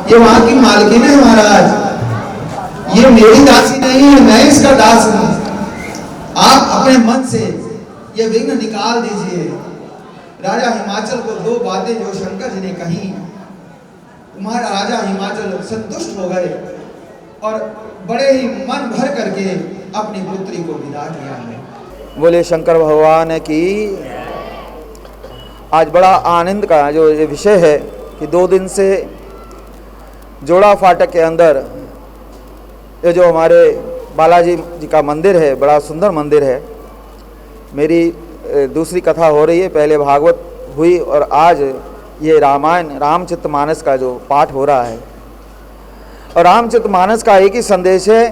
ये वहां की मालकिन है महाराज, ये मेरी दासी नहीं है, मैं इसका दास हूं। आप अपने मन से ये विघ्न निकाल दीजिए। राजा हिमाचल को दो बातें जो शंकर जी ने कही, तुम्हारा राजा हिमाचल संतुष्ट हो गए और बड़े ही मन भर करके अपनी पुत्री को विदा किया है। बोले शंकर भगवान की। आज बड़ा आनंद का जो ये विषय है कि 2 दिन से जोड़ा फाटक के अंदर ये जो हमारे बालाजी जी का मंदिर है, बड़ा सुंदर मंदिर है। मेरी दूसरी कथा हो रही है, पहले भागवत हुई और आज ये रामायण रामचरितमानस का जो पाठ हो रहा है। और रामचरितमानस का एक ही संदेश है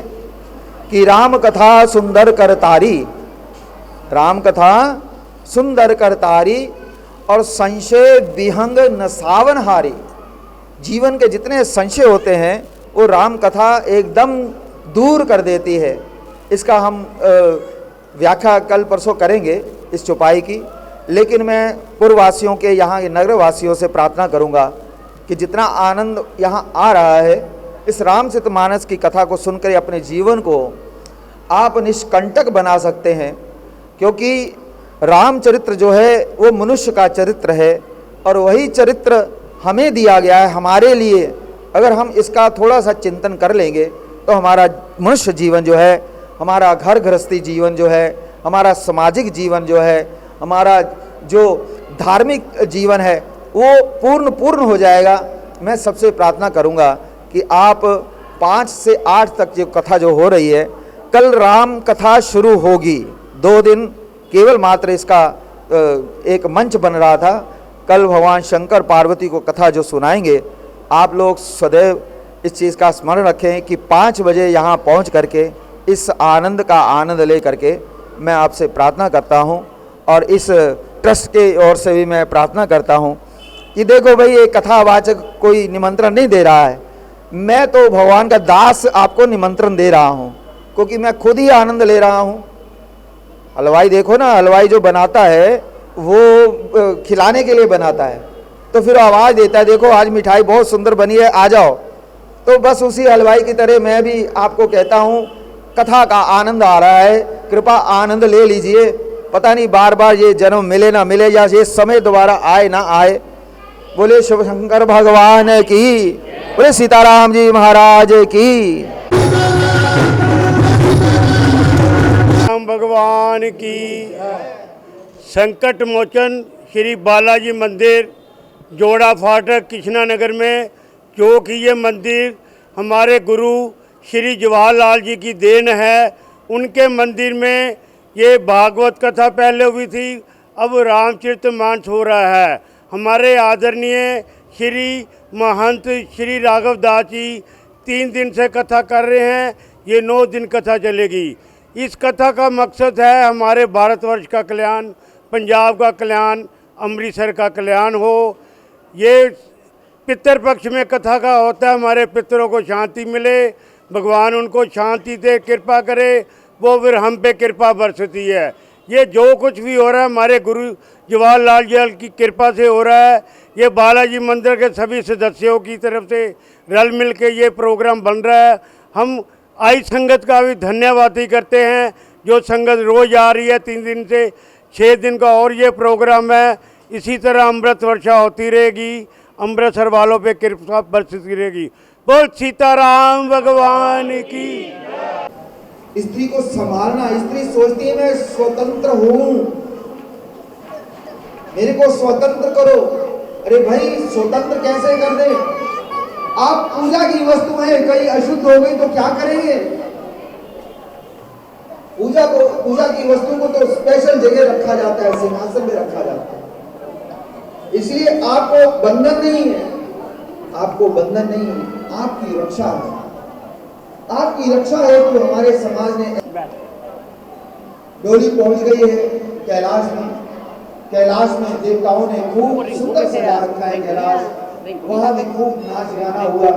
कि राम कथा सुंदर करतारी, राम कथा सुंदर करतारी और संशय विहंग नसावनहारी। जीवन के जितने संशय होते हैं वो राम कथा एकदम दूर कर देती है। इसका हम व्याख्या कल परसों करेंगे इस चौपाई की, लेकिन मैं पूर्ववासियों के, यहाँ के नगरवासियों से प्रार्थना करूँगा कि जितना आनंद यहाँ आ रहा है इस रामचरितमानस की कथा को सुनकर अपने जीवन को आप निष्कंटक बना सकते हैं। क्योंकि रामचरित्र जो है वो मनुष्य का चरित्र है और वही चरित्र हमें दिया गया है हमारे लिए। अगर हम इसका थोड़ा सा चिंतन कर लेंगे तो हमारा मनुष्य जीवन जो है, हमारा घर गृहस्थी जीवन जो है, हमारा सामाजिक जीवन जो है, हमारा जो धार्मिक जीवन है वो पूर्ण हो जाएगा। मैं सबसे प्रार्थना करूंगा कि आप 5 से 8 तक जो कथा जो हो रही है, कल राम कथा शुरू होगी। 2 दिन केवल मात्र इसका एक मंच बन रहा था। कल भगवान शंकर पार्वती को कथा जो सुनाएंगे, आप लोग सदैव इस चीज़ का स्मरण रखें कि 5 बजे यहाँ पहुँच करके इस आनंद का आनंद ले करके मैं आपसे प्रार्थना करता हूँ। और इस ट्रस्ट के ओर से भी मैं प्रार्थना करता हूँ कि देखो भाई, ये कथावाचक कोई निमंत्रण नहीं दे रहा है, मैं तो भगवान का दास आपको निमंत्रण दे रहा हूँ, क्योंकि मैं खुद ही आनंद ले रहा हूँ। हलवाई देखो ना, हलवाई जो बनाता है वो खिलाने के लिए बनाता है, तो फिर आवाज़ देता है देखो आज मिठाई बहुत सुंदर बनी है, आ जाओ। तो बस उसी हलवाई की तरह मैं भी आपको कहता हूँ, कथा का आनंद आ रहा है, कृपा आनंद ले लीजिए। पता नहीं बार बार ये जन्म मिले ना मिले, या ये समय दोबारा आए ना आए। बोले शिव शंकर भगवान की, बोले सीताराम जी महाराज की, राम भगवान की। संकट मोचन श्री बालाजी मंदिर जोड़ा फाटक कृष्णानगर में, जो कि ये मंदिर हमारे गुरु श्री जवाहरलाल जी की देन है। उनके मंदिर में ये भागवत कथा पहले हुई थी, अब रामचरितमानस हो रहा है। हमारे आदरणीय श्री महंत श्री राघव दास जी 3 दिन से कथा कर रहे हैं, ये 9 दिन कथा चलेगी। इस कथा का मकसद है हमारे भारतवर्ष का कल्याण, पंजाब का कल्याण, अमृतसर का कल्याण हो। ये पितृपक्ष में कथा का होता है, हमारे पितरों को शांति मिले, भगवान उनको शांति दे, कृपा करे, वो फिर हम पे कृपा बरसती है। ये जो कुछ भी हो रहा है हमारे गुरु जवाहरलाल जी की कृपा से हो रहा है। ये बालाजी मंदिर के सभी सदस्यों की तरफ से रल मिल के ये प्रोग्राम बन रहा है। हम आई संगत का भी धन्यवाद ही करते हैं, जो संगत रोज़ आ रही है 3 दिन से 6 दिन का और ये प्रोग्राम है। इसी तरह अमृत वर्षा होती रहेगी, अमृतसर वालों पे कृपा बरसती रहेगी। बोल सीताराम भगवान की। स्त्री को संभालना, स्त्री सोचती है मैं स्वतंत्र हूं, मेरे को स्वतंत्र करो। अरे भाई, स्वतंत्र कैसे कर दे? आप पूजा की वस्तु है, कहीं अशुद्ध हो गई तो क्या करेंगे? पूजा की वस्तु को तो स्पेशल जगह रखा जाता है, सिंहासन में रखा जाता है। इसलिए आपको बंधन नहीं है, आपको बंधन नहीं है, आपकी रक्षा है। आपकी रक्षा है तो हमारे समाज ने डोली पहुंच गई है कैलाश में। कैलाश में देवताओं ने खूब सुंदर सजा रखा है कैलाश, वहां भी खूब नाच गाना हुआ।